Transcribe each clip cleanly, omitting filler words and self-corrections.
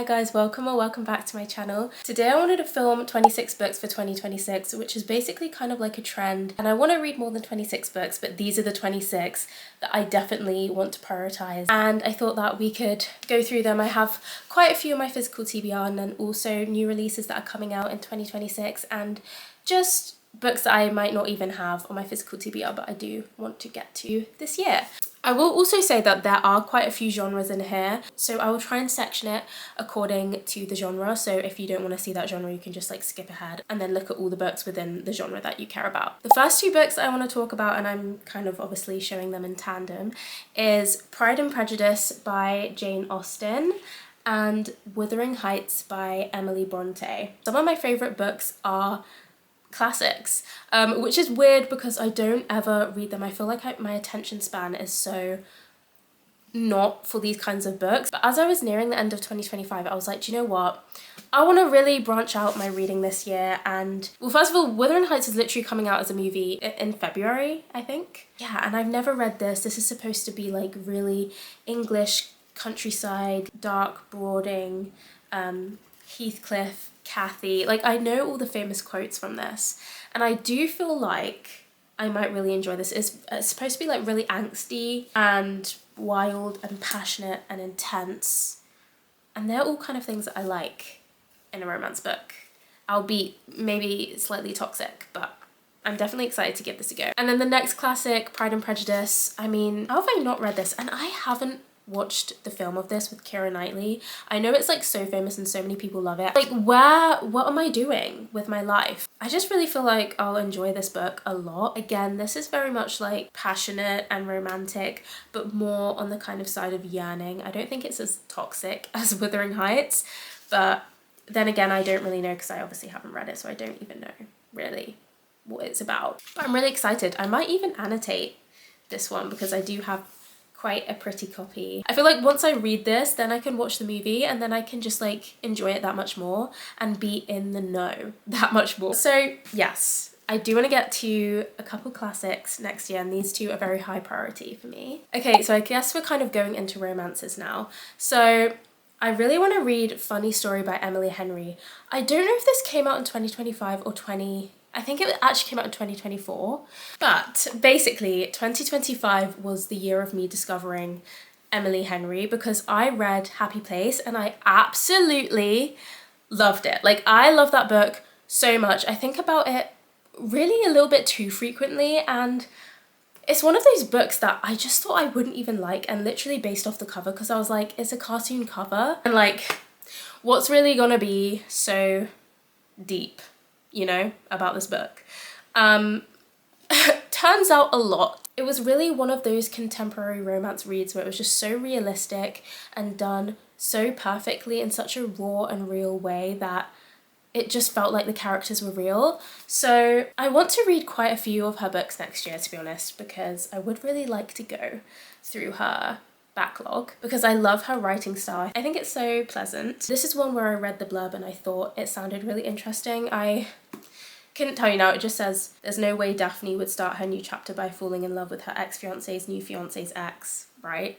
Hi guys, welcome or welcome back to my channel. Today I wanted to film 26 books for 2026, which is basically kind of like a trend, and I want to read more than 26 books, but these are the 26 that I definitely want to prioritize, and I thought that we could go through them. I have quite a few of my physical TBR and then also new releases that are coming out in 2026 and just books that I might not even have on my physical TBR but I do want to get to this year. I will also say that there are quite a few genres in here, so I will try and section it according to the genre. So if you don't want to see that genre, you can just like skip ahead and then look at all the books within the genre that you care about. The first two books I want to talk about, and I'm kind of obviously showing them in tandem, is Pride and Prejudice by Jane Austen and Wuthering Heights by Emily Bronte. Some of my favourite books are classics, which is weird because I don't ever read them. I feel like my attention span is so not for these kinds of books. But as I was nearing the end of 2025, I was like, do you know what? I want to really branch out my reading this year. And well, first of all, Wuthering Heights is literally coming out as a movie in February, I think. Yeah, and I've never read this. This is supposed to be like really English countryside, dark, brooding, Heathcliff, Kathy. Like, I know all the famous quotes from this, and I do feel like I might really enjoy this. It's supposed to be like really angsty and wild and passionate and intense, and they're all kind of things that I like in a romance book, albeit maybe slightly toxic, but I'm definitely excited to give this a go. And then the next classic, Pride and Prejudice. I mean, how have I not read this? And I haven't watched the film of this with Keira Knightley. I know it's like so famous and so many people love it. Like, what am I doing with my life? I just really feel like I'll enjoy this book a lot. Again, this is very much like passionate and romantic, but more on the kind of side of yearning. I don't think it's as toxic as Wuthering Heights, but then again, I don't really know because I obviously haven't read it, so I don't even know really what it's about. But I'm really excited. I might even annotate this one because I do have quite a pretty copy. I feel like once I read this, then I can watch the movie and then I can just like enjoy it that much more and be in the know that much more. So yes, I do want to get to a couple classics next year, and these two are very high priority for me. Okay, so I guess we're kind of going into romances now. So I really want to read Funny Story by Emily Henry. I don't know if this came out in 2025 or I think it actually came out in 2024, but basically 2025 was the year of me discovering Emily Henry because I read Happy Place and I absolutely loved it. Like, I love that book so much. I think about it really a little bit too frequently, and it's one of those books that I just thought I wouldn't even like, and literally based off the cover, because I was like, it's a cartoon cover and like, what's really gonna be so deep, you know, about this book? Turns out a lot. It was really one of those contemporary romance reads where it was just so realistic and done so perfectly in such a raw and real way that it just felt like the characters were real. So I want to read quite a few of her books next year, to be honest, because I would really like to go through her backlog because I love her writing style. I think it's so pleasant. This is one where I read the blurb and I thought it sounded really interesting. I couldn't tell you now. It just says, there's no way Daphne would start her new chapter by falling in love with her ex-fiance's new fiance's ex, right?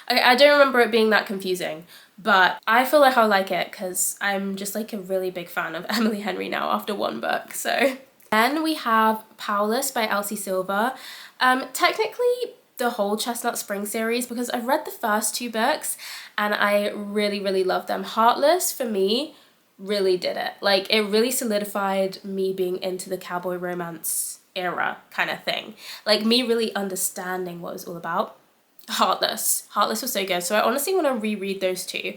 I don't remember it being that confusing, but I feel like I'll like it because I'm just like a really big fan of Emily Henry now after one book. So then we have Powerless by Elsie Silver. Technically the whole Chestnut Spring series, because I've read the first two books and I really love them. Heartless for me really did it. Like, it really solidified me being into the cowboy romance era kind of thing. Like, me really understanding what it was all about. Heartless was so good. So I honestly want to reread those two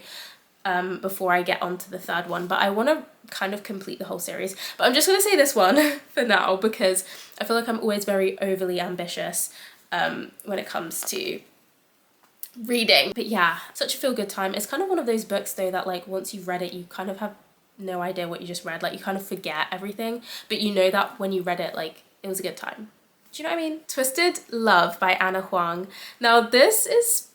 before I get onto the third one, but I want to kind of complete the whole series. But I'm just going to say this one for now because I feel like I'm always very overly ambitious when it comes to reading. But yeah, such a feel-good time. It's kind of one of those books though that like once you've read it, you kind of have no idea what you just read. Like, you kind of forget everything, but you know that when you read it, like, it was a good time. Do you know what I mean? Twisted Love by Anna Huang. Now this is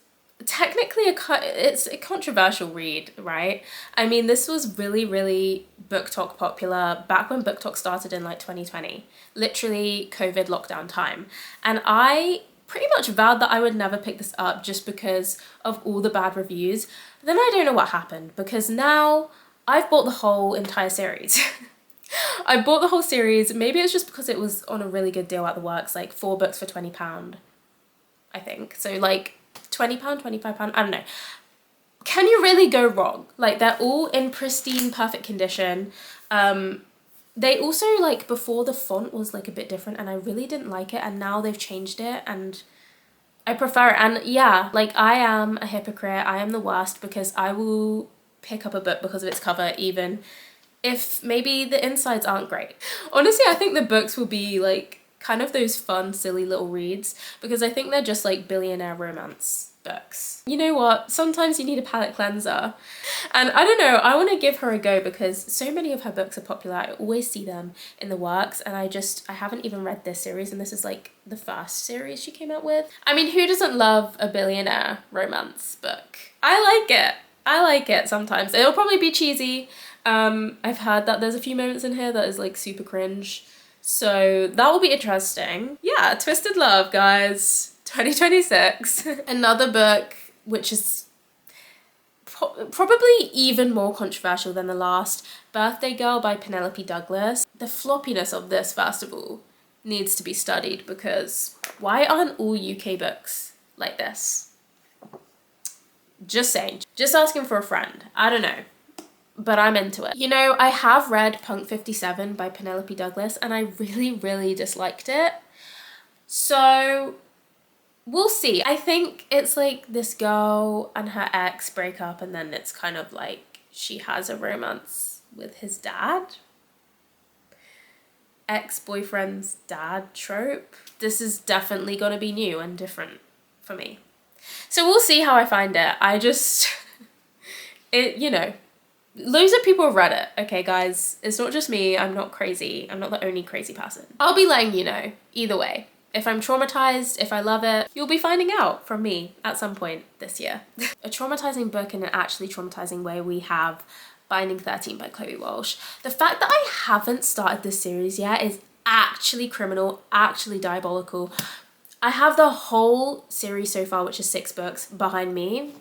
technically it's a controversial read, right? I mean, this was really Book Talk popular back when Book Talk started in like 2020, literally COVID lockdown time, and I pretty much vowed that I would never pick this up just because of all the bad reviews. Then I don't know what happened, because now I've bought the whole entire series. I bought the whole series. Maybe it's just because it was on a really good deal at the works, like 4 books for £20, I think. So like £20, £25, I don't know. Can you really go wrong? Like, they're all in pristine, perfect condition. They also, like, before the font was like a bit different and I really didn't like it, and now they've changed it and I prefer it. And yeah, like, I am a hypocrite. I am the worst, because I will pick up a book because of its cover, even if maybe the insides aren't great. Honestly, I think the books will be like kind of those fun, silly little reads, because I think they're just like billionaire romance books. You know what? Sometimes you need a palette cleanser. And I don't know, I want to give her a go because so many of her books are popular. I always see them in the works, and I haven't even read this series, and this is like the first series she came out with. I mean, who doesn't love a billionaire romance book? I like it. I like it sometimes. It'll probably be cheesy. I've heard that there's a few moments in here that is like super cringe. So that will be interesting. Yeah, Twisted Love, guys. 2026. Another book which is probably even more controversial than the last, Birthday Girl by Penelope Douglas. The floppiness of this, first of all, needs to be studied, because why aren't all UK books like this? Just saying. Just asking for a friend. I don't know. But I'm into it. You know, I have read Punk 57 by Penelope Douglas, and I really, really disliked it. So we'll see. I think it's like this girl and her ex break up, and then it's kind of like she has a romance with his dad. Ex-boyfriend's dad trope. This is definitely gonna be new and different for me. So we'll see how I find it. You know, loads of people have read it, okay guys? It's not just me, I'm not crazy. I'm not the only crazy person. I'll be letting you know, either way. If I'm traumatized, if I love it, you'll be finding out from me at some point this year. A traumatizing book in an actually traumatizing way, we have Binding 13 by Chloe Walsh. The fact that I haven't started this series yet is actually criminal, actually diabolical. I have the whole series so far, which is 6 books, behind me.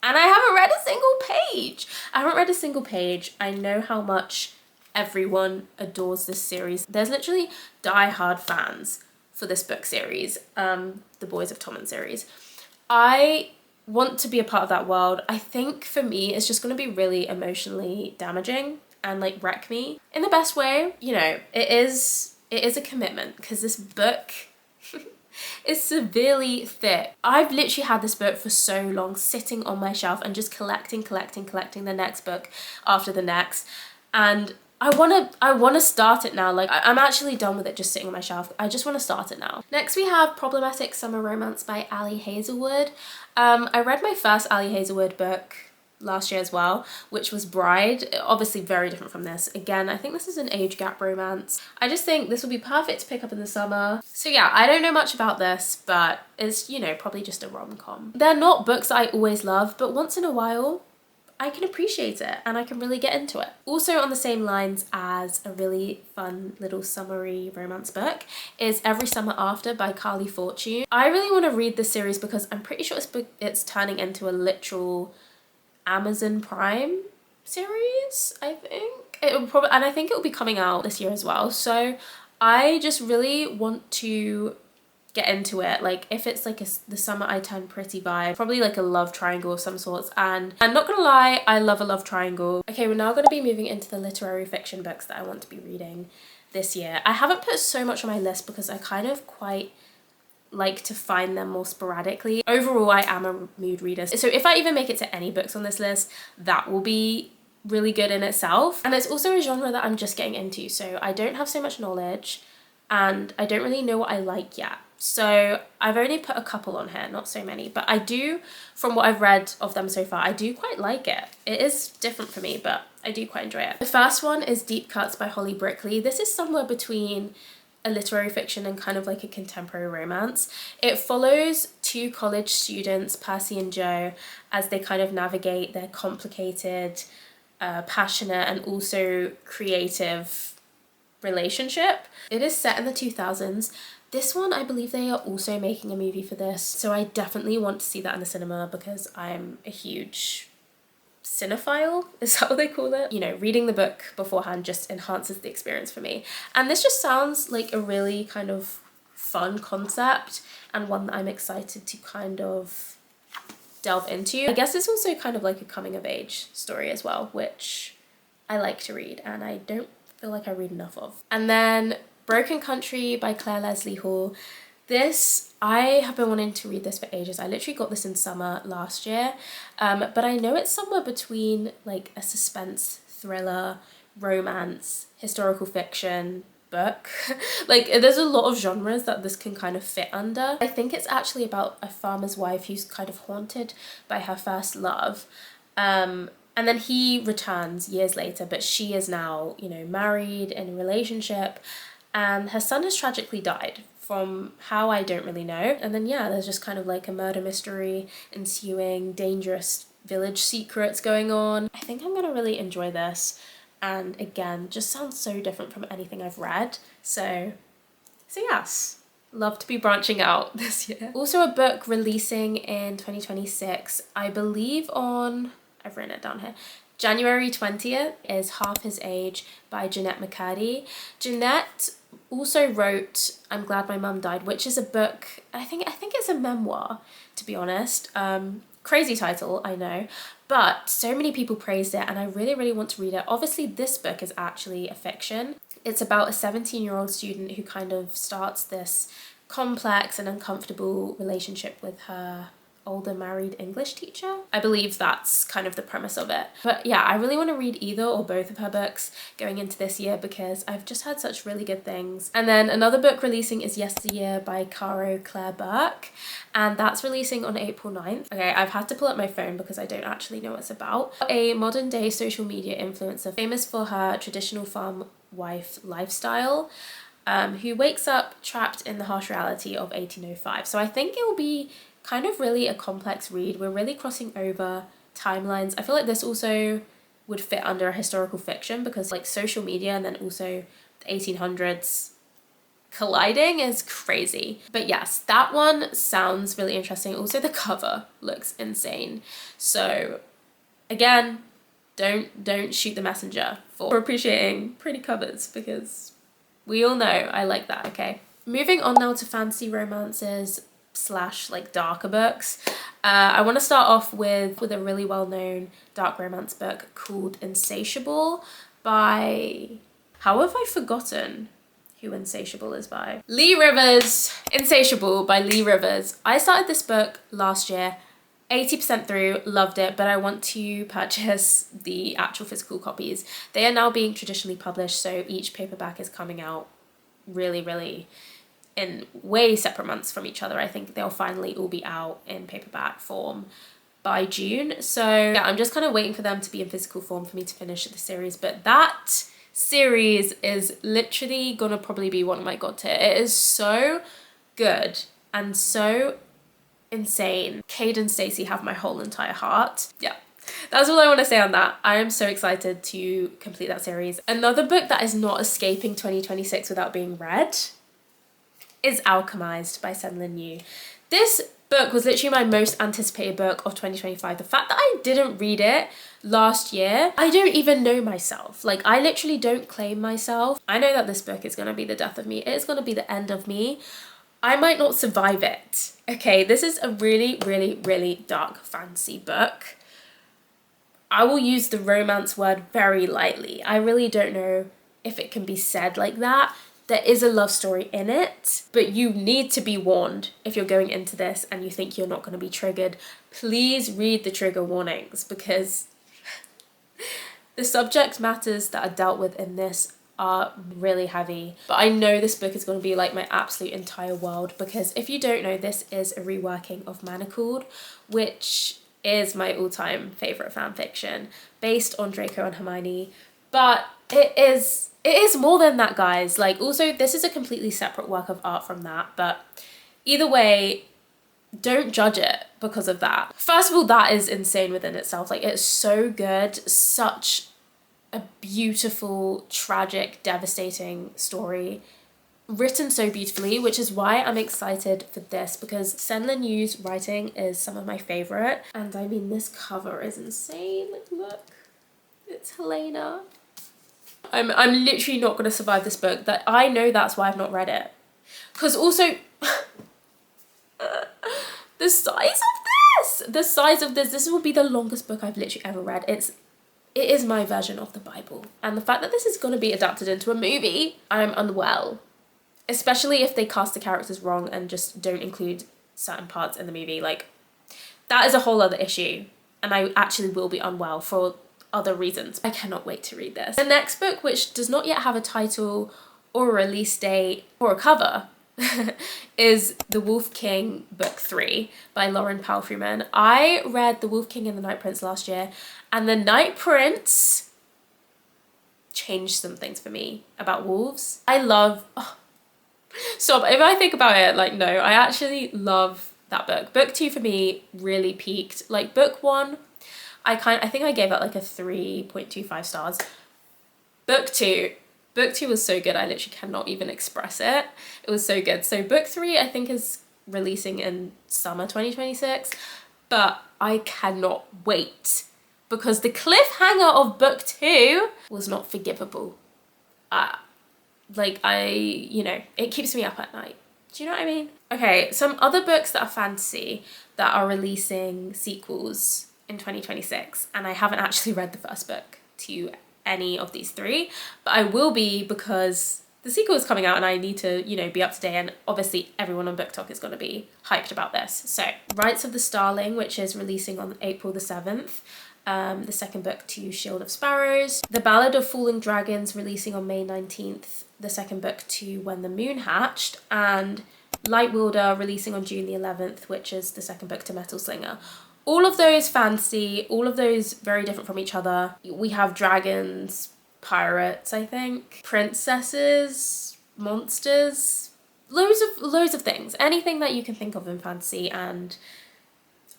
And I haven't read a single page. I haven't read a single page. I know how much everyone adores this series. There's literally die-hard fans for this book series, the Boys of Tommen series. I want to be a part of that world. I think for me, it's just going to be really emotionally damaging and like wreck me in the best way. You know, it is a commitment, because this book is severely thick. I've literally had this book for so long sitting on my shelf and just collecting the next book after the next, and I wanna start it now. Like, I'm actually done with it just sitting on my shelf. I just want to start it now. Next we have Problematic Summer Romance by Ali Hazelwood. I read my first Ali Hazelwood book last year as well, which was Bride. Obviously very different from this. Again, I think this is an age gap romance. I just think this will be perfect to pick up in the summer. So yeah, I don't know much about this, but it's, you know, probably just a rom-com. They're not books that I always love, but once in a while, I can appreciate it and I can really get into it. Also on the same lines as a really fun little summery romance book is Every Summer After by Carly Fortune. I really want to read this series because I'm pretty sure it's turning into a literal Amazon Prime series, I think. It will probably, and I think it will be coming out this year as well. So I just really want to get into it. Like, if it's like the summer I turn pretty vibe, probably like a love triangle of some sorts. And I'm not gonna lie, I love a love triangle. Okay, we're now gonna be moving into the literary fiction books that I want to be reading this year. I haven't put so much on my list because I kind of quite like to find them more sporadically. Overall, I am a mood reader. So if I even make it to any books on this list, that will be really good in itself. And it's also a genre that I'm just getting into, so I don't have so much knowledge and I don't really know what I like yet. So I've only put a couple on here, not so many, but I do, from what I've read of them so far, I do quite like it. It is different for me, but I do quite enjoy it. The first one is Deep Cuts by Holly Brickley. This is somewhere between a literary fiction and kind of like a contemporary romance. It follows 2 college students, Percy and Joe, as they kind of navigate their complicated, passionate and also creative relationship. It is set in the 2000s. This one, I believe they are also making a movie for this, so I definitely want to see that in the cinema because I'm a huge cinephile, is that what they call it? You know, reading the book beforehand just enhances the experience for me. And this just sounds like a really kind of fun concept and one that I'm excited to kind of delve into. I guess it's also kind of like a coming of age story as well, which I like to read and I don't feel like I read enough of. And then Broken Country by Claire Leslie Hall. This, I have been wanting to read this for ages. I literally got this in summer last year, but I know it's somewhere between like a suspense, thriller, romance, historical fiction book. Like there's a lot of genres that this can kind of fit under. I think it's actually about a farmer's wife who's kind of haunted by her first love. And then he returns years later, but she is now, you know, married, in a relationship, and her son has tragically died. From how, I don't really know. And then yeah, there's just kind of like a murder mystery ensuing, dangerous village secrets going on. I think I'm gonna really enjoy this. And again, just sounds so different from anything I've read. So yes, love to be branching out this year. Also a book releasing in 2026, I believe on, I've written it down here, January 20th is Half His Age by Jeanette McCurdy. Jeanette also wrote I'm Glad My Mum Died, which is a book, I think it's a memoir, to be honest. Crazy title, I know, but so many people praised it and I really want to read it. Obviously this book is actually a fiction. It's about a 17-year-old student who kind of starts this complex and uncomfortable relationship with her older married English teacher. I believe that's kind of the premise of it. But yeah, I really want to read either or both of her books going into this year because I've just heard such really good things. And then another book releasing is Yesteryear by Caro Claire Burke, and that's releasing on April 9th. Okay, I've had to pull up my phone because I don't actually know what it's about. A modern day social media influencer famous for her traditional farm wife lifestyle, who wakes up trapped in the harsh reality of 1805. So I think it will be kind of really a complex read. We're really crossing over timelines. I feel like this also would fit under a historical fiction because like social media and then also the 1800s colliding is crazy. But yes, that one sounds really interesting. Also the cover looks insane. So again, don't shoot the messenger for appreciating pretty covers because we all know I like that, okay? Moving on now to fantasy romances / like darker books. I want to start off with a really well-known dark romance book called Insatiable by, how have I forgotten who Insatiable is by? Lee Rivers. Insatiable by Lee Rivers. I started this book last year, 80% through, loved it, but I want to purchase the actual physical copies. They are now being traditionally published, so each paperback is coming out really in way separate months from each other. I think they'll finally all be out in paperback form by June. So yeah, I'm just kind of waiting for them to be in physical form for me to finish the series. But that series is literally gonna probably be one of my god tier. It is so good and so insane. Cade and Stacey have my whole entire heart. Yeah. That's all I want to say on that. I am so excited to complete that series. Another book that is not escaping 2026 without being read is Alchemized by Senlin Yu. This book was literally my most anticipated book of 2025. The fact that I didn't read it last year, I don't even know myself. Like, I literally don't claim myself. I know that this book is going to be the death of me. It is going to be the end of me. I might not survive it. Okay, this is a really dark fantasy book. I will use the romance word very lightly. I really don't know if it can be said like that. There is a love story in it, but you need to be warned if you're going into this and you think you're not going to be triggered. Please read the trigger warnings because the subject matters that are dealt with in this are really heavy. But I know this book is going to be like my absolute entire world because if you don't know, this is a reworking of Manacled, which is my all-time favourite fanfiction based on Draco and Hermione. But it is more than that, guys. Like, also, this is a completely separate work of art from that, but either way, don't judge it because of that. First of all, that is insane within itself. Like, it's so good. Such a beautiful, tragic, devastating story. written so beautifully, which is why I'm excited for this, because Senlin Yu's writing is some of my favorite. And I mean, this cover is insane. Like, look, it's Helena. I'm literally not going to survive this book. That I know that's why I've not read it. Because also, the size of this will be the longest book I've literally ever read. It is my version of the Bible. And the fact that this is going to be adapted into a movie, I'm unwell. Especially if they cast the characters wrong and just don't include certain parts in the movie. Like, that is a whole other issue. And I actually will be unwell for other reasons. I cannot wait to read this. The next book, which does not yet have a title or a release date or a cover, is The Wolf King Book 3 by Lauren Palfreyman. I read The Wolf King and the Night Prince last year, and the Night Prince changed some things for me about wolves. I love... So if I think about it, like, no, I actually love that book. Book 2 for me really peaked. Like, book 1, I think I gave it like a 3.25 stars. Book 2 was so good, I literally cannot even express it. It was so good. So book 3 I think is releasing in summer 2026, but I cannot wait because the cliffhanger of book 2 was not forgivable. You know, it keeps me up at night. Do you know what I mean? Okay, some other books that are fantasy that are releasing sequels in 2026, and I haven't actually read the first book to any of these 3, but I will be because the sequel is coming out and I need to, you know, be up to date, and obviously everyone on BookTok is going to be hyped about this. So, Rights of the Starling, which is releasing on April the 7th, the second book to Shield of Sparrows. The Ballad of Falling Dragons, releasing on May 19th, the second book to When the Moon Hatched, and Light Wielder, releasing on June the 11th, which is the second book to Metal Slinger. All of those fantasy, all of those very different from each other. We have dragons, pirates, I think, princesses, monsters, loads of things. Anything that you can think of in fantasy, and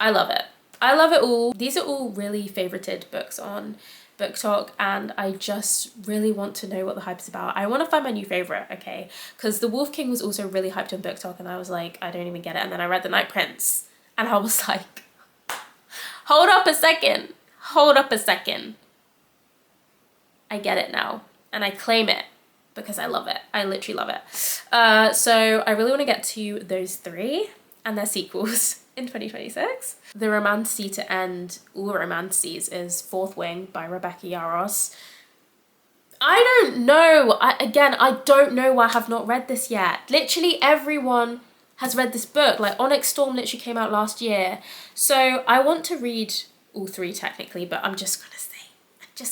I love it. I love it all. These are all really favorited books on BookTok, and I just really want to know what the hype is about. I want to find my new favorite, okay? Because The Wolf King was also really hyped on BookTok, and I was like, I don't even get it. And then I read The Night Prince, and I was like, hold up a second. I get it now, and I claim it because I love it. I literally love it. So I really want to get to those 3 and their sequels in 2026. The Romancy to End All Romances is Fourth Wing by Rebecca Yarros. I don't know. I don't know why I have not read this yet. Literally everyone has read this book. Like, Onyx Storm literally came out last year. So I want to read all 3 technically, but I'm just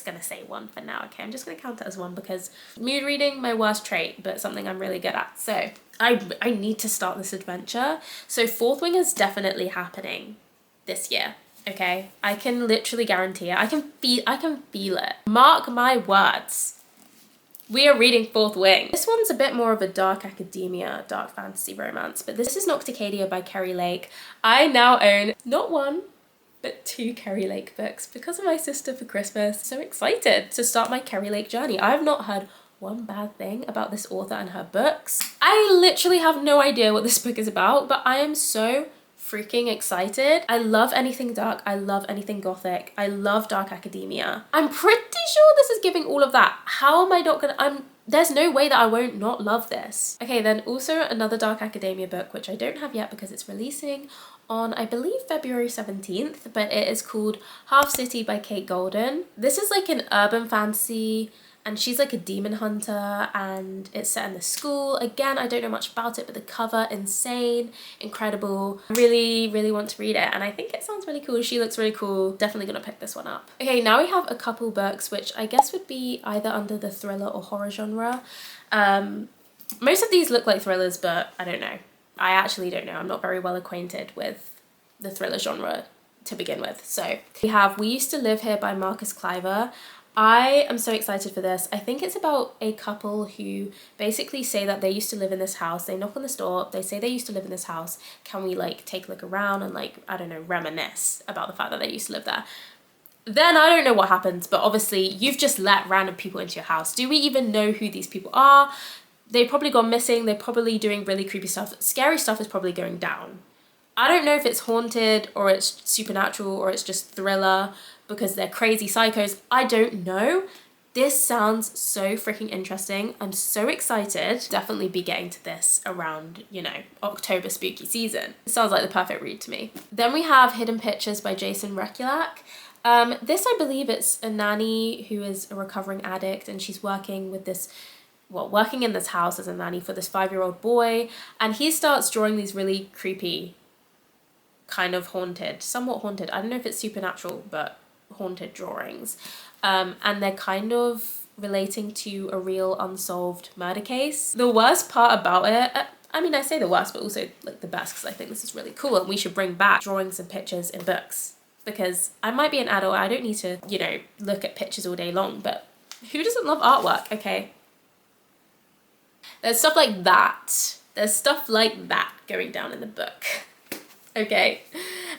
gonna say 1 for now, okay? I'm just gonna count it as 1 because mood reading, my worst trait, but something I'm really good at. So I need to start this adventure. So Fourth Wing is definitely happening this year, okay? I can literally guarantee it. I can feel it. Mark my words. We are reading Fourth Wing. This one's a bit more of a dark academia, dark fantasy romance, but this is Nocticadia by Kerry Lake. I now own not 1, but 2 Kerry Lake books because of my sister for Christmas. So excited to start my Kerry Lake journey. I have not heard one bad thing about this author and her books. I literally have no idea what this book is about, but I am so freaking excited. I love anything dark. I love anything gothic. I love dark academia. I'm pretty sure this is giving all of that. How am I not gonna... There's no way that I won't not love this. Okay, then also another dark academia book, which I don't have yet because it's releasing on, I believe, February 17th, but it is called Half City by Kate Golden. This is like an urban fantasy, and she's like a demon hunter, and it's set in the school. Again, I don't know much about it, but the cover, insane, incredible. I really, really want to read it, and I think it sounds really cool. She looks really cool. Definitely gonna pick this one up. Okay, now we have a couple books, which I guess would be either under the thriller or horror genre. Most of these look like thrillers, but I don't know. I actually don't know. I'm not very well acquainted with the thriller genre to begin with. So we have We Used to Live Here by Marcus Cliver. I am so excited for this. I think it's about a couple who basically say that they used to live in this house. They knock on this door, they say they used to live in this house. Can we like take a look around and like, I don't know, reminisce about the fact that they used to live there? Then I don't know what happens, but obviously you've just let random people into your house. Do we even know who these people are? they've probably gone missing. They're probably doing really creepy stuff. Scary stuff is probably going down. I don't know if it's haunted or it's supernatural or it's just thriller because they're crazy psychos. I don't know. This sounds so freaking interesting. I'm so excited. Definitely be getting to this around, you know, October spooky season. It sounds like the perfect read to me. Then we have Hidden Pictures by Jason Rekulak. This, I believe it's a nanny who is a recovering addict, and she's working with this, well, working in this house as a nanny for this 5-year-old boy, and he starts drawing these really creepy, kind of haunted, somewhat haunted, I don't know if it's supernatural, but haunted drawings. And they're kind of relating to a real unsolved murder case. The worst part about it, I mean, I say the worst, but also like the best, because I think this is really cool and we should bring back drawings and pictures in books. Because I might be an adult, I don't need to, you know, look at pictures all day long, but who doesn't love artwork, okay? There's stuff like that. There's stuff like that going down in the book, okay?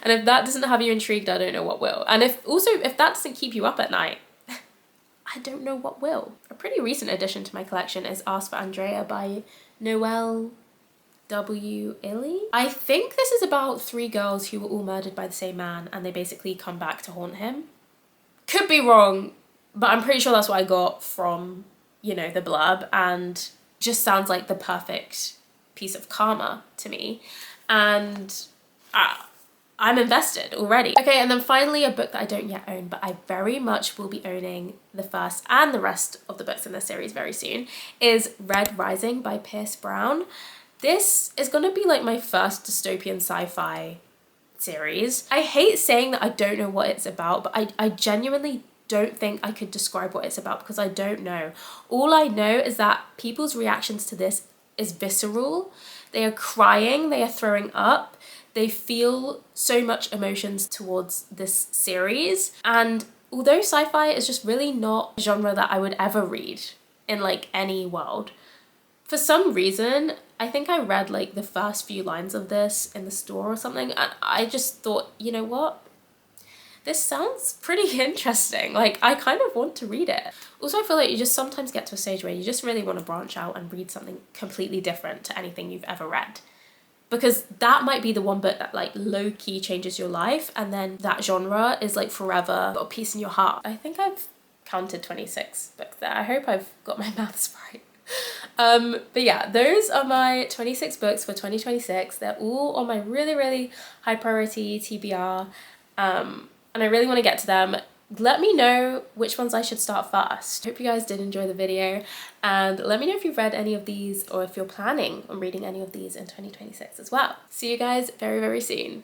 And if that doesn't have you intrigued, I don't know what will. And if that doesn't keep you up at night, I don't know what will. A pretty recent addition to my collection is Ask for Andrea by Noelle W. Illy. I think this is about 3 girls who were all murdered by the same man and they basically come back to haunt him. Could be wrong, but I'm pretty sure that's what I got from, you know, the blurb, and just sounds like the perfect piece of karma to me. And I'm invested already. Okay, and then finally a book that I don't yet own, but I very much will be owning the first and the rest of the books in this series very soon, is Red Rising by Pierce Brown. This is gonna be like my first dystopian sci-fi series. I hate saying that I don't know what it's about, but I genuinely don't think I could describe what it's about because I don't know. All I know is that people's reactions to this is visceral. They are crying, they are throwing up, they feel so much emotions towards this series. And although sci-fi is just really not a genre that I would ever read in like any world, for some reason, I think I read like the first few lines of this in the store or something, and I just thought, you know what? This sounds pretty interesting. Like, I kind of want to read it. Also, I feel like you just sometimes get to a stage where you just really want to branch out and read something completely different to anything you've ever read. Because that might be the one book that like low-key changes your life, and then that genre is like forever got a piece in your heart. I think I've counted 26 books there. I hope I've got my maths right. But yeah, those are my 26 books for 2026. They're all on my really, really high priority TBR. And I really want to get to them. Let me know which ones I should start first. Hope you guys did enjoy the video, and let me know if you've read any of these or if you're planning on reading any of these in 2026 as well. See you guys very, very soon.